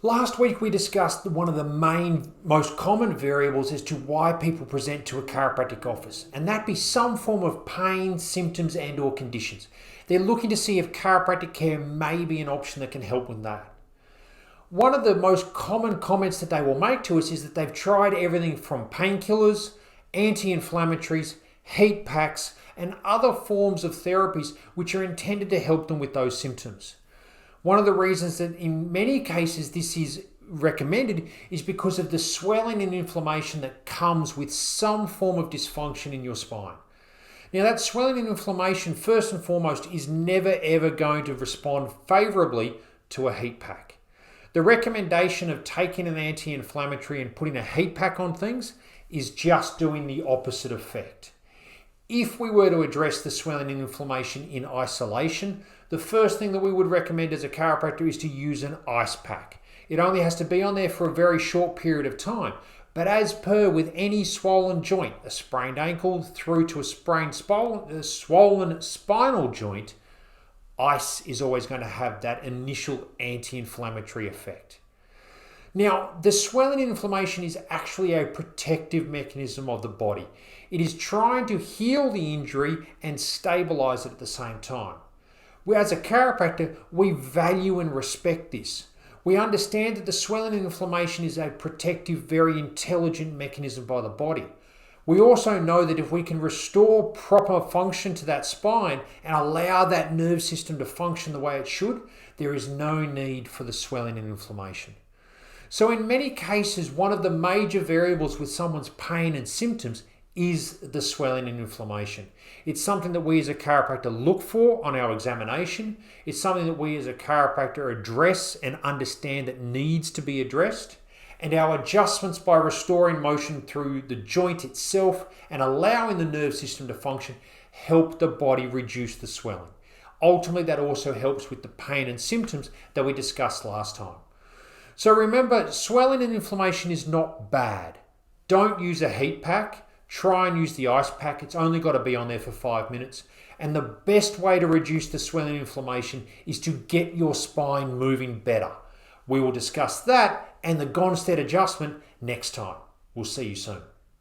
Last week we discussed one of the most common variables as to why people present to a chiropractic office, and that be some form of pain, symptoms and or conditions. They're looking to see if chiropractic care may be an option that can help with that. One of the most common comments that they will make to us is that they've tried everything from painkillers, anti-inflammatories, heat packs and other forms of therapies which are intended to help them with those symptoms. One of the reasons that in many cases this is recommended is because of the swelling and inflammation that comes with some form of dysfunction in your spine. Now that swelling and inflammation, first and foremost, is never ever going to respond favorably to a heat pack. The recommendation of taking an anti-inflammatory and putting a heat pack on things is just doing the opposite effect. If we were to address the swelling and inflammation in isolation, the first thing that we would recommend as a chiropractor is to use an ice pack. It only has to be on there for a very short period of time. But as per with any swollen joint, a sprained ankle through to a swollen spinal joint, ice is always going to have that initial anti-inflammatory effect. Now, the swelling and inflammation is actually a protective mechanism of the body. It is trying to heal the injury and stabilize it at the same time. As a chiropractor, we value and respect this. We understand that the swelling and inflammation is a protective, very intelligent mechanism by the body. We also know that if we can restore proper function to that spine and allow that nerve system to function the way it should, there is no need for the swelling and inflammation. So in many cases, one of the major variables with someone's pain and symptoms is the swelling and inflammation. It's something that we as a chiropractor look for on our examination. It's something that we as a chiropractor address and understand that needs to be addressed. And our adjustments by restoring motion through the joint itself and allowing the nerve system to function help the body reduce the swelling. Ultimately, that also helps with the pain and symptoms that we discussed last time. So remember, swelling and inflammation is not bad. Don't use a heat pack. Try and use the ice pack. It's only got to be on there for 5 minutes. And the best way to reduce the swelling and inflammation is to get your spine moving better. We will discuss that and the Gonstead adjustment next time. We'll see you soon.